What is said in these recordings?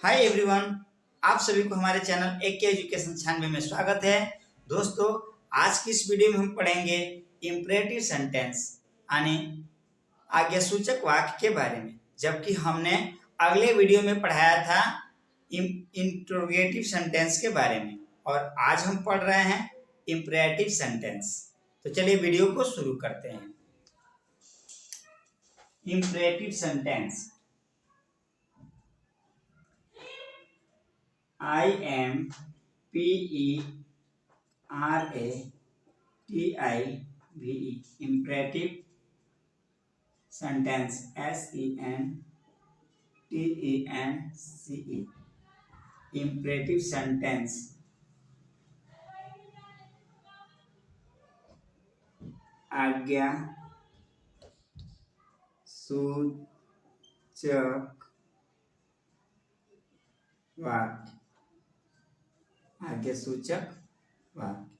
Hi everyone, आप सभी को हमारे चैनल AK एजुकेशन 96 में स्वागत है। दोस्तों, आज की इस वीडियो में हम पढ़ेंगे इंपरेटिव सेंटेंस यानी आज्ञासूचक वाक्य के बारे में, जबकि हमने अगले वीडियो में पढ़ाया था इंट्रोगेटिव सेंटेंस के बारे में और आज हम पढ़ रहे हैं इंपरेटिव सेंटेंस। तो चलिए वीडियो को शुरू करते हैं। Imperative sentence. IMPERATIVE imperative sentence SENTENCE imperative sentence आज्ञा सूचक वाक्य। आज्ञा सूचक वाक्य।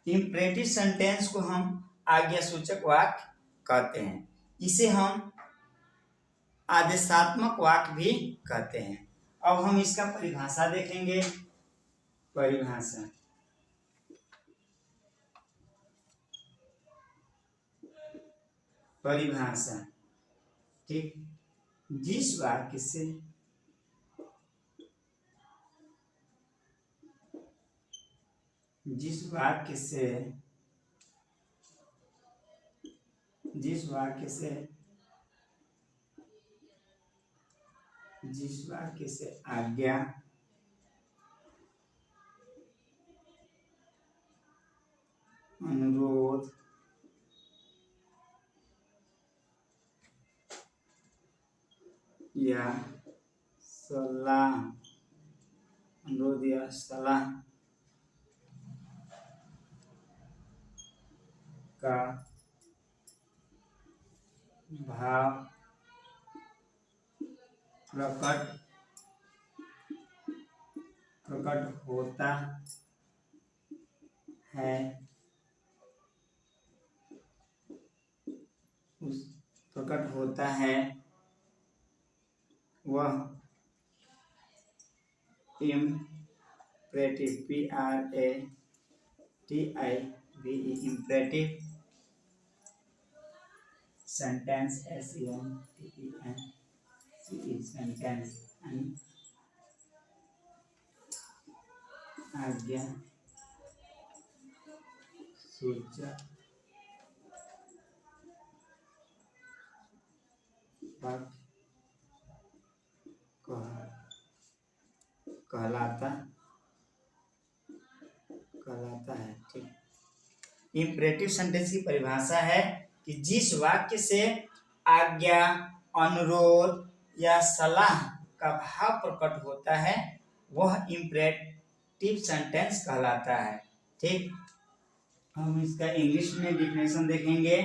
इंपरेटिव सेंटेंस को हम आज्ञा सूचक वाक्य कहते हैं। इसे हम आदेशात्मक वाक्य भी कहते हैं। अब हम इसका परिभाषा देखेंगे। परिभाषा ठीक, जिस वाक्य से जिस वाक्य से आज्ञा अनुरोध या सलाह का भाव प्रकट होता है, वह imperative imperative sentence sentence आज्ञा सूचक वाक्य कहलाता है। ठीक, इंपरेटिव सेंटेंस की परिभाषा है कि जिस वाक्य से आज्ञा, अनुरोध या सलाह का भाव प्रकट होता है वह इंपरेटिव सेंटेंस कहलाता है। ठीक, हम इसका इंग्लिश में डिफिनेशन देखेंगे।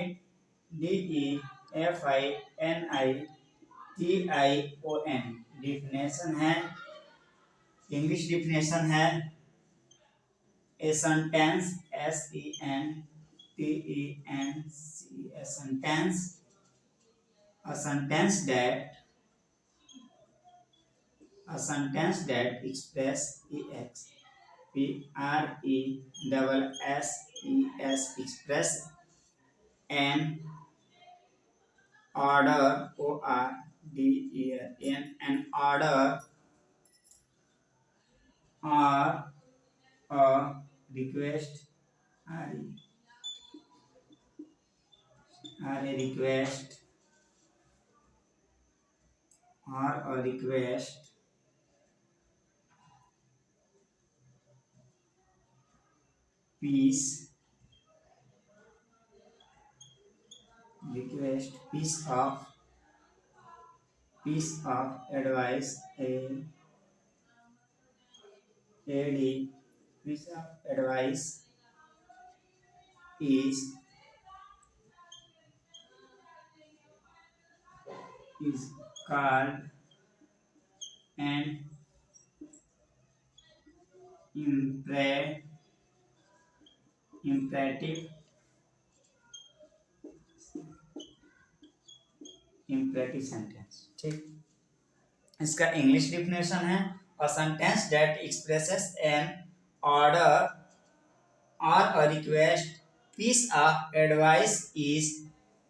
DEFINITION डिफिनेशन है, इंग्लिश डिफिनेशन है a sentence SENTENCE a sentence that express express an order an order or a request piece of advice piece of advice is called an imperative imperative sentence. ठीक, इसका English definition है a sentence that expresses an order or a request piece of advice is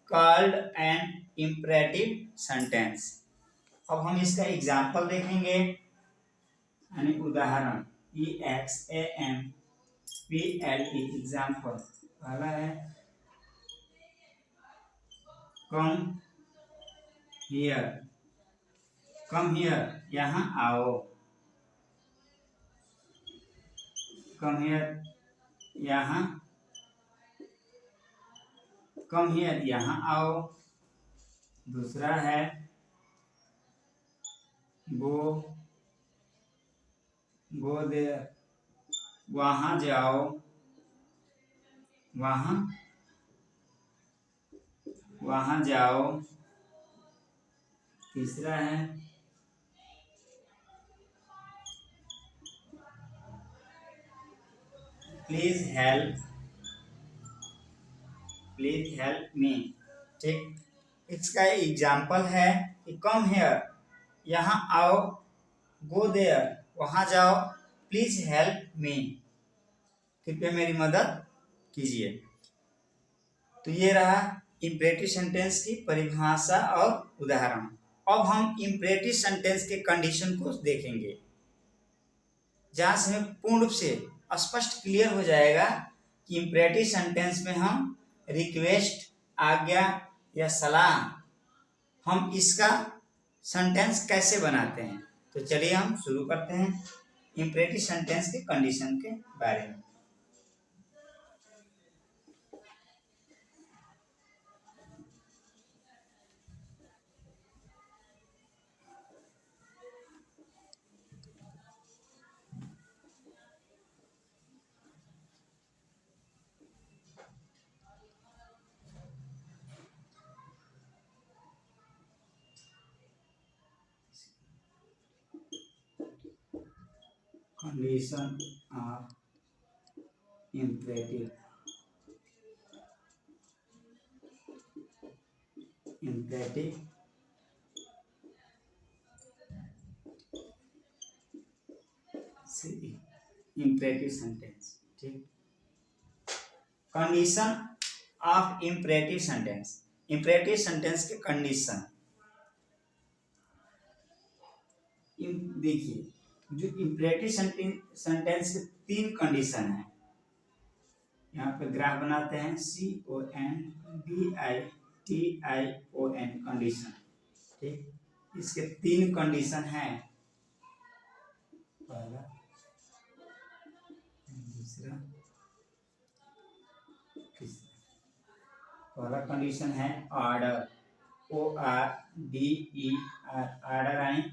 called an imperative sentence। अब हम इसका example देखेंगे, यानी उदाहरण। EXAMPLE example. पहला है कम हियर, कम हियर यहाँ आओ, कम हियर यहाँ, कम हियर यहाँ आओ। दूसरा है गो देयर, वहाँ जाओ, वहाँ जाओ। तीसरा है प्लीज हेल्प मी। ठीक, इसका एग्जाम्पल है कि कम हेयर यहाँ आओ, गो देयर वहाँ जाओ, प्लीज हेल्प मी कृपया मेरी मदद कीजिए। तो ये रहा इम्परेटिव सेंटेंस की परिभाषा और उदाहरण। अब हम इम्परेटिव सेंटेंस के कंडीशन को देखेंगे, जहां से हमें पूर्ण रूप से स्पष्ट क्लियर हो जाएगा कि इम्परेटिव सेंटेंस में हम रिक्वेस्ट, आज्ञा या सलाह, हम इसका सेंटेंस कैसे बनाते हैं। तो चलिए हम शुरू करते हैं इम्परेटिव सेंटेंस के कंडीशन के बारे में। Condition of imperative sentence. ठीक, condition of imperative sentence. Imperative sentence के कंडीशन देखिए, जो इम्परेटिव सेंटेंस के 3 कंडीशन है। यहाँ पे ग्राफ बनाते हैं CONDITION कंडीशन। ठीक, इसके 3 कंडीशन है। पहला, दूसरा, तीसरा। पहला कंडीशन है ऑर्डर, ORDER, ऑर्डर यानी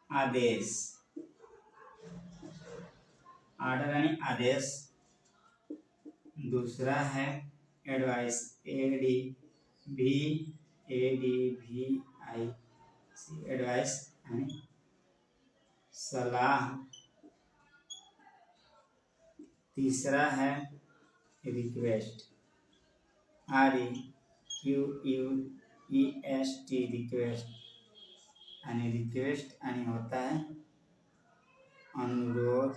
आदेश, ऑर्डर यानी आदेश। दूसरा है एडवाइस, ADVIC, एडवाइस यानी सलाह। तीसरा है रिक्वेस्ट, REQUEST, रिक्वेस्ट यानी होता है अनुरोध,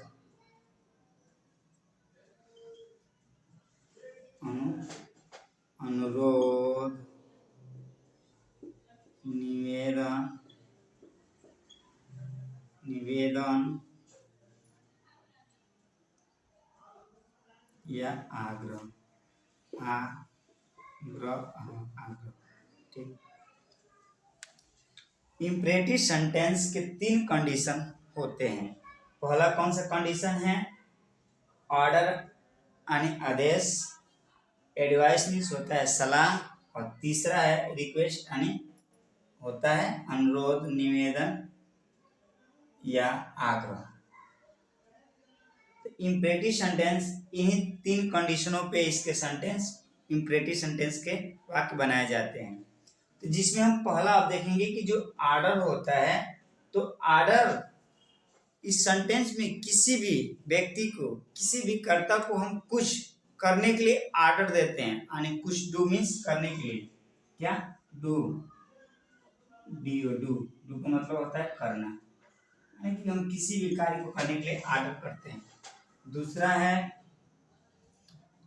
निवेदन या आग्रह। ठीक, इम्परेटिव सेंटेंस के 3 कंडीशन होते हैं। पहला कौन सा कंडीशन है? ऑर्डर यानी आदेश, एडवाइस मीन्स होता है सलाह, और तीसरा है रिक्वेस्ट यानी होता है अनुरोध, निवेदन या आग्रह। तो इम्परेटिव सेंटेंस इन्हीं 3 कंडीशनों पे इसके सेंटेंस, इम्परेटिव सेंटेंस के वाक्य बनाए जाते हैं। तो जिसमें हम पहला आप देखेंगे कि जो ऑर्डर होता है, तो ऑर्डर इस सेंटेंस में किसी भी व्यक्ति को, किसी भी कर्ता को हम कुछ करने के लिए ऑर्डर देते हैं, यानी कुछ डू मीन्स करने के लिए। क्या, डू, डू का मतलब होता है करना, यानी कि हम किसी भी कार्य को करने के लिए आर्डर करते हैं। दूसरा है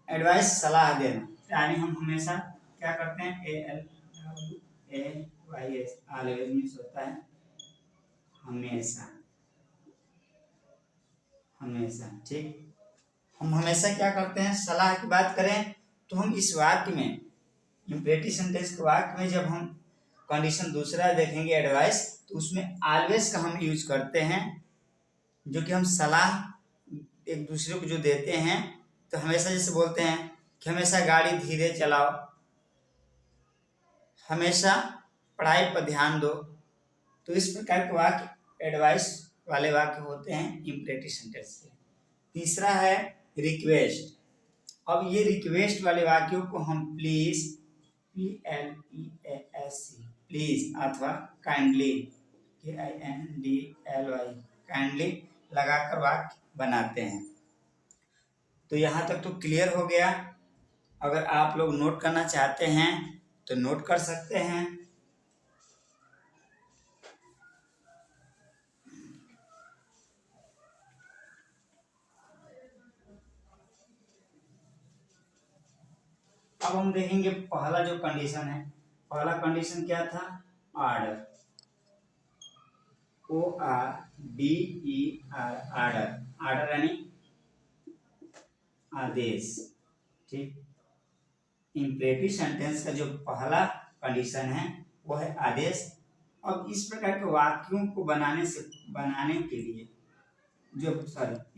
एडवाइस, सलाह देना, यानी हम हमेशा क्या करते हैं, ALWAYS ऑलवेज मीन्स होता है हमेशा, हमेशा, ठीक। हम हमेशा क्या करते हैं, सलाह की बात करें तो हम इस वाक्य में, इम्परेटिव सेंटेंस के वाक्य में जब हम कंडीशन दूसरा देखेंगे एडवाइस, तो उसमें ऑलवेज का हम यूज करते हैं, जो कि हम सलाह एक दूसरे को जो देते हैं, तो हमेशा जैसे बोलते हैं कि हमेशा गाड़ी धीरे चलाओ, हमेशा पढ़ाई पर ध्यान दो, तो इस प्रकार के वाक्य एडवाइस वाले वाक्य होते हैं इम्परेटिव सेंटेंस के। तीसरा है रिक्वेस्ट। अब ये रिक्वेस्ट वाले वाक्यों को हम प्लीज, PLEASC, प्लीज अथवा काइंडली, KINDLY, काइंडली लगाकर वाक्य बनाते हैं। तो यहाँ तक तो क्लियर हो गया। अगर आप लोग नोट करना चाहते हैं तो नोट कर सकते हैं। अब हम देखेंगे पहला जो कंडीशन है, पहला कंडीशन क्या था, ऑर्डर, ORDER, ऑर्डर, ऑर्डर यानी आदेश, ठीक। इम्परेटिव सेंटेंस का जो पहला कंडीशन है वो है आदेश। अब इस प्रकार के वाक्यों को बनाने के लिए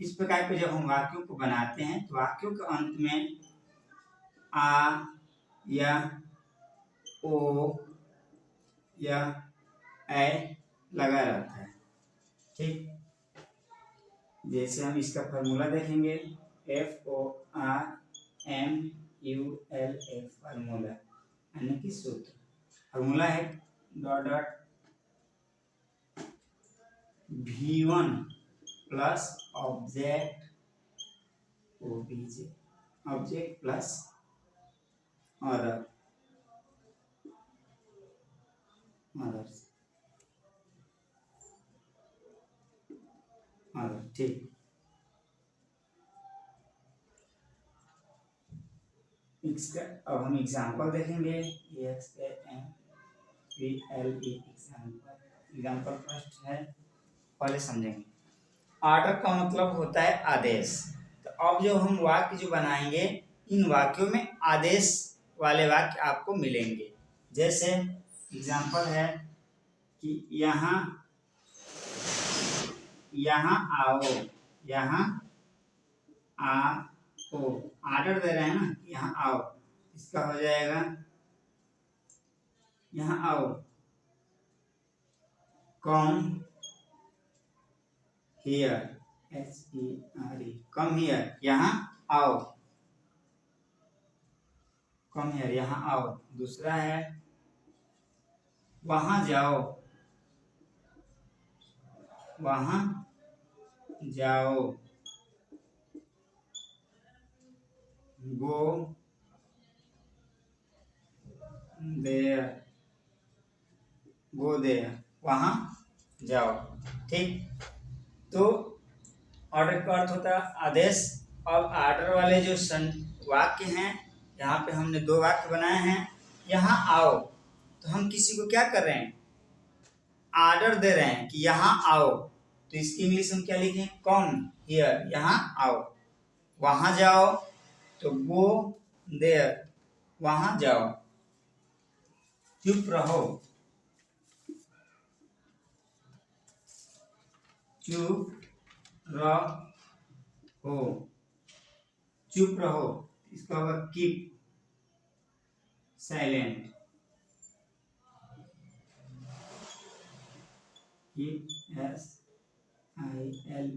इस प्रकार के जब हम वाक्यों को बनाते हैं तो वाक्यों के अंत में आ या ओ या ए लगा रहता है, ठीक। जैसे हम इसका फॉर्मूला देखेंगे, FORMULA, फॉर्मूला यानी कि सूत्र, फॉर्मूला है dot dot V1 plus object OBJ, object plus others, ठीक। इसका अब हम एग्जांपल देखेंगे, एग्जांपल फर्स्ट है, पहले समझेंगे। ऑर्डर का मतलब होता है आदेश। तो अब जो हम वाक्य जो बनाएंगे, इन वाक्यों में आदेश वाले वाक्य आपको मिलेंगे। जैसे एग्जांपल है कि यहाँ आओ, यहाँ आओ, ऑर्डर दे रहे हैं ना, यहाँ आओ, इसका हो जाएगा यहाँ आओ, come here, HERE, come here, यहाँ आओ, कम हियर, यहाँ आओ। दूसरा है वहां जाओ, वहां जाओ, गो देयर, गो देयर, वहां जाओ, ठीक। तो ऑर्डर का अर्थ होता है आदेश। अब ऑर्डर वाले जो वाक्य हैं, यहाँ पे हमने दो वाक्य बनाए हैं। यहाँ आओ, तो हम किसी को क्या कर रहे हैं, ऑर्डर दे रहे हैं कि यहाँ आओ, तो इसकी इंग्लिश हम क्या लिखें, कम हियर, यहाँ आओ। वहां जाओ तो गो देयर, वहां जाओ। चुप रहो, चुप रहो, चुप रहो, इसका होगा keep silent, keep SILENT,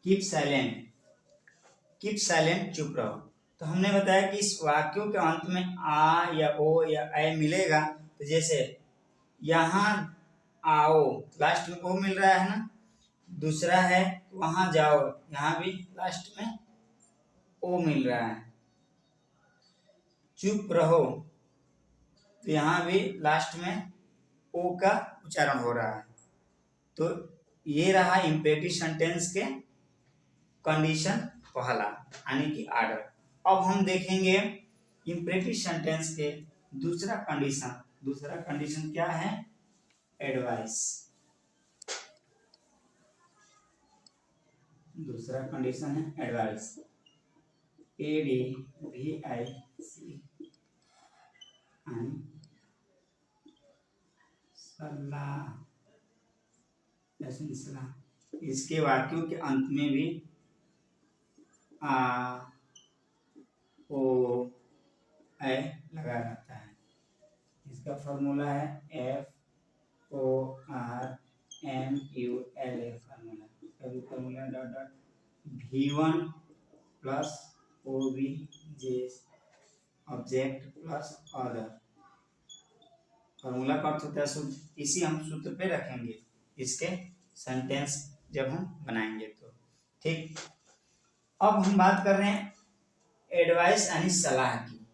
keep silent, keep silent, चुप रहो। तो हमने बताया कि इस वाक्यों के अंत में आ या ओ या ए मिलेगा। तो जैसे यहाँ आओ, लास्ट में ओ मिल रहा है ना। दूसरा है वहां जाओ, यहाँ भी लास्ट में ओ मिल रहा है। चुप रहो, तो यहाँ भी लास्ट में ओ का उच्चारण हो रहा है। तो ये रहा इम्पेरेटिव सेंटेंस के कंडीशन पहला यानी कि आर्डर। अब हम देखेंगे इम्पेरेटिव सेंटेंस के दूसरा कंडीशन क्या है? एडवाइस। दूसरा कंडीशन है एडवाइस, ADVIC, सलाह। इसके वाक्यों के अंत में भी आ ओ ए लगा रहता है। इसका फॉर्मूला है FORMULA formula dot dot V1 plus OBJ object plus other. Formula का अर्थ होता है सूत्र, इसी हम सूत्र पे रखेंगे इसके सेंटेंस जब हम बनाएंगे तो। ठीक, अब हम बात कर रहे हैं एडवाइस यानी सलाह की,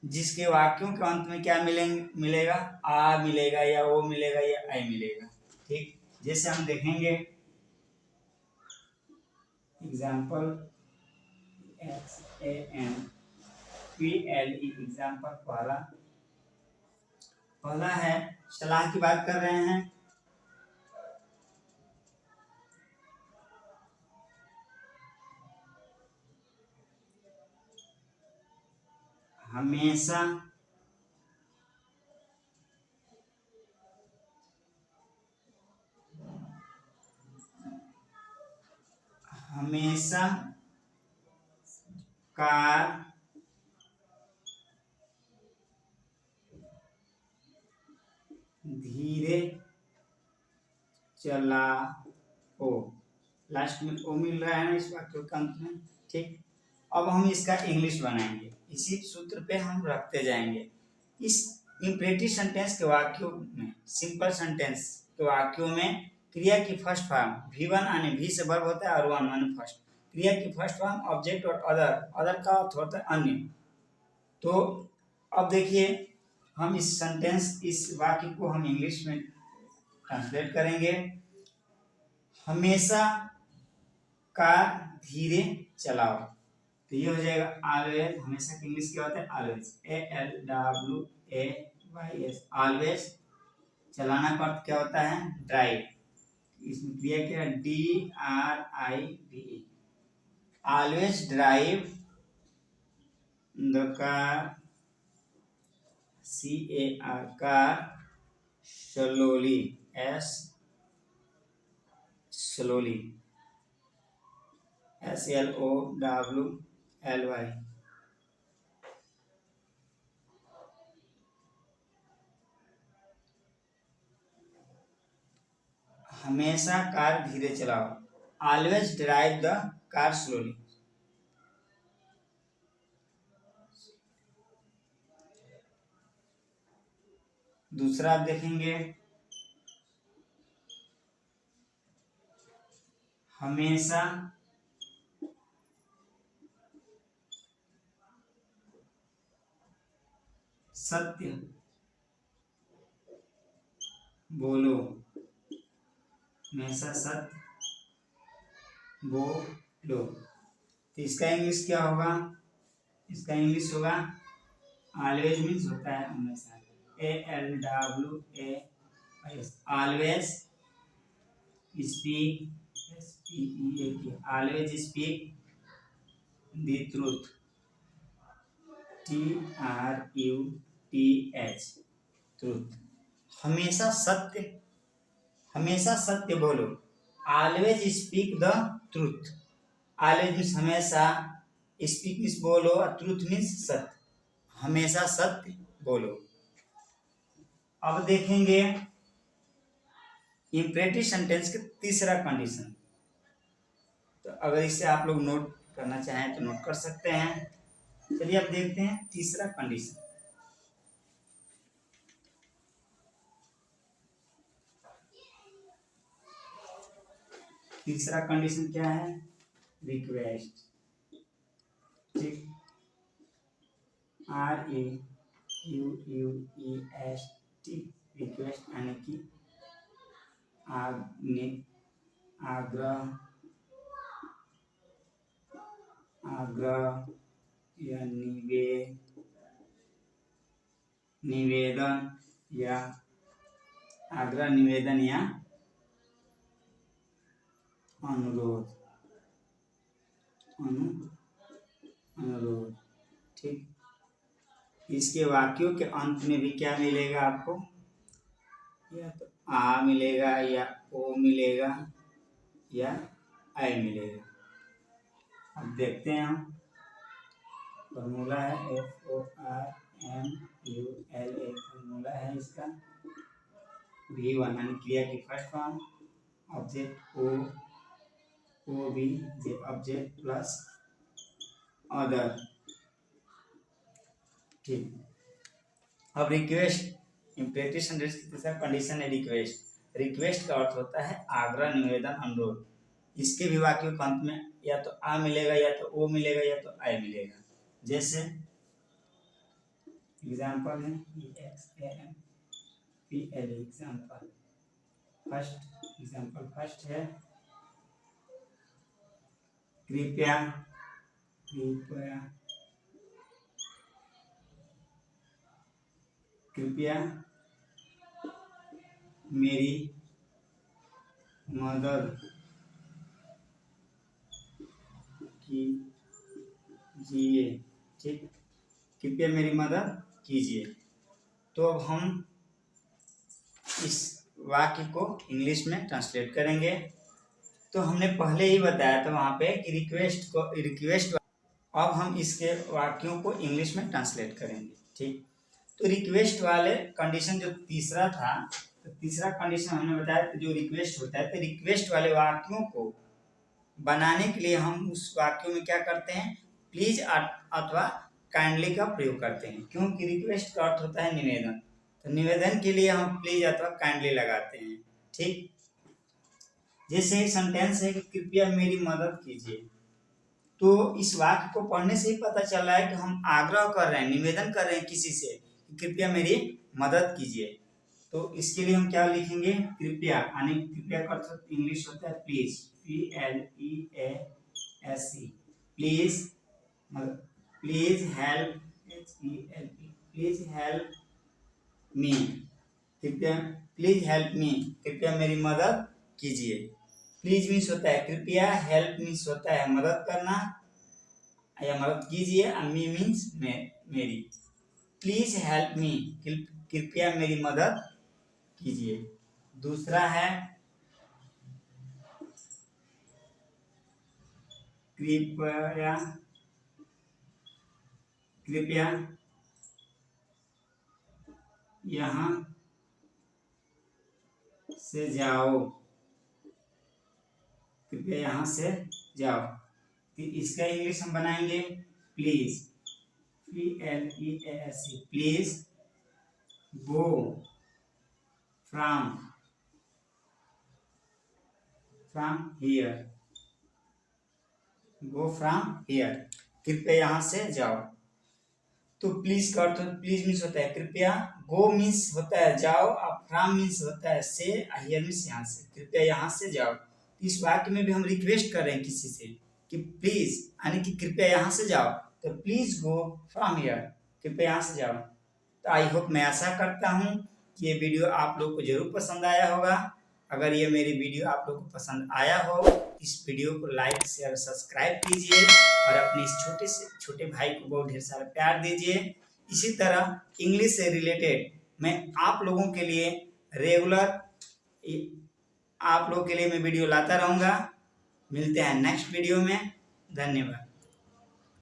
जिसके वाक्यों के अंत में क्या मिलेगा? आ मिलेगा या ओ मिलेगा या आई मिलेगा। ठीक, जैसे हम देखेंगे एग्जाम्पल EXAMPLE। एग्जाम्पल पहला है सलाह की बात कर रहे हैं। हमेशा कार धीरे चलाओ। लास्ट में ओ मिल रहा है ना इस वाक्य के अंत में। ठीक, अब हम इसका इंग्लिश बनाएंगे, इसी सूत्र पे हम रखते जाएंगे। इस इम्परेटिव सेंटेंस के वाक्यों में, सिंपल सेंटेंस के वाक्यों में क्रिया की फर्स्ट फॉर्म V1 यानी V से वर्ब होता है और वन माने फर्स्ट। क्रिया की फर्स्ट फॉर्म ऑब्जेक्ट और अदर का अर्थ होता है अन्य। तो अब देखिए हम इस वाक्य को हम इंग्लिश में ट्रांसलेट करेंगे। हमेशा कार धीरे चलाओ, तो ये हो जाएगा ऑलवेज। हमेशा की इंग्लिश क्या होता है? Always, ALWAYS, always. चलाना का अर्थ क्या होता है? ड्राइव। इसमें क्रिया क्या है? DRIVE, always drive the car, CAR, car slowly, slowly, SLOWLY। हमेशा कार धीरे चलाओ, always drive the car slowly. दूसरा आप देखेंगे हमेशा सत्य बोलो, हमेशा सत्य बोलो। तो इसका इंग्लिश क्या होगा? इसका इंग्लिश होगा ऑलवेज मीन्स होता है हमेशा, ALWAYS, always speak, always speak the truth, TRUTH, truth. हमेशा सत्य बोलो, always speak the truth. Always means हमेशा, स्पीक मीन्स बोलो, ट्रूथ मीन्स सत्य। हमेशा सत्य बोलो। अब देखेंगे इम्परेटिव सेंटेंस का तीसरा कंडीशन। तो अगर इसे आप लोग नोट करना चाहें तो नोट कर सकते हैं। चलिए अब देखते हैं तीसरा कंडीशन। तीसरा कंडीशन क्या है? रिक्वेस्ट। ठीक, REQUEST, QUEST रिक्वेस्ट यानी कि आग्रह या निवेदन या आग्रह, निवेदन या अनुरोध। ठीक, इसके वाक्यों के अंत में भी क्या मिलेगा आपको? या तो आ मिलेगा, या ओ मिलेगा, या आई मिलेगा। अब देखते हैं हम। फॉर्मूला है FORMULA, फॉर्मूला है इसका V1 यानी क्रिया की first form, object OB object plus other. ठीक, अब रिक्वेस्ट इम्पेरेटिव सेंटेंस की तीसरा कंडीशन है रिक्वेस्ट। रिक्वेस्ट का अर्थ होता है आग्रह, निवेदन, अनुरोध। इसके भी वाक्यों के अंत में या तो आ मिलेगा, या तो ओ मिलेगा, या तो आई मिलेगा। जैसे एग्जाम्पल है EXAMPL एग्जाम्पल फर्स्ट है कृपया मेरी मदद कीजिए। ठीक, कृपया मेरी मदद कीजिए। तो अब हम इस वाक्य को इंग्लिश में ट्रांसलेट करेंगे। तो हमने पहले ही बताया था वहाँ पे कि रिक्वेस्ट। अब हम इसके वाक्यों को इंग्लिश में ट्रांसलेट करेंगे। ठीक, तो रिक्वेस्ट वाले कंडीशन जो तीसरा था, तो तीसरा कंडीशन हमने बताया कि जो रिक्वेस्ट होता है, तो रिक्वेस्ट वाले वाक्यों को बनाने के लिए हम उस वाक्यों में क्या करते हैं? प्लीज अथवा काइंडली का प्रयोग करते हैं, क्योंकि रिक्वेस्ट का अर्थ होता है निवेदन। तो निवेदन के लिए हम प्लीज अथवा काइंडली लगाते हैं। ठीक, जैसे सेंटेंस है कि कृपया मेरी मदद कीजिए, तो इस वाक्य को पढ़ने से ही पता चल रहा है कि हम आग्रह कर रहे हैं, निवेदन कर रहे हैं किसी से कि कृपया मेरी मदद कीजिए। तो इसके लिए हम क्या लिखेंगे? कृपया, यानी कृपया का अर्थ इंग्लिश होता है please, PLEASE, please, please help, please help me, कृपया, प्लीज हेल्प मी, कृपया मेरी मदद कीजिए। प्लीज मीन्स होता है कृपया, हेल्प मीन्स होता है मदद करना या मदद कीजिए, मी मीन्स मेरी। प्लीज हेल्प मी, कृपया मेरी मदद कीजिए। दूसरा है कृपया यहाँ से जाओ, कृपया यहाँ से जाओ। तो इसका इंग्लिश हम बनाएंगे please, PLEASE, please go from here, go from here, कृपया यहाँ से जाओ। तो प्लीज का अर्थ, प्लीज मीन्स होता है कृपया, गो मीन्स होता है जाओ, और फ्रॉम मीन्स होता है से, हियर मीन्स यहाँ से, कृपया यहाँ से जाओ। इस वाक्य में भी हम रिक्वेस्ट कर रहे हैं किसी से कि प्लीज, यानी कि कृपया यहाँ से जाओ। तो प्लीज गो फ्रॉम हियर, कृपया यहाँ से जाओ। तो आई होप, मैं आशा करता हूँ कि ये वीडियो आप लोग को जरूर पसंद आया होगा। अगर ये मेरी वीडियो आप लोग को पसंद आया हो, इस वीडियो को लाइक शेयर सब्सक्राइब कीजिए और अपने इस छोटे भाई को बहुत ढेर सारा प्यार दीजिए। इसी तरह इंग्लिश से रिलेटेड मैं आप लोगों के लिए रेगुलर मैं वीडियो लाता रहूँगा। मिलते हैं नेक्स्ट वीडियो में। धन्यवाद।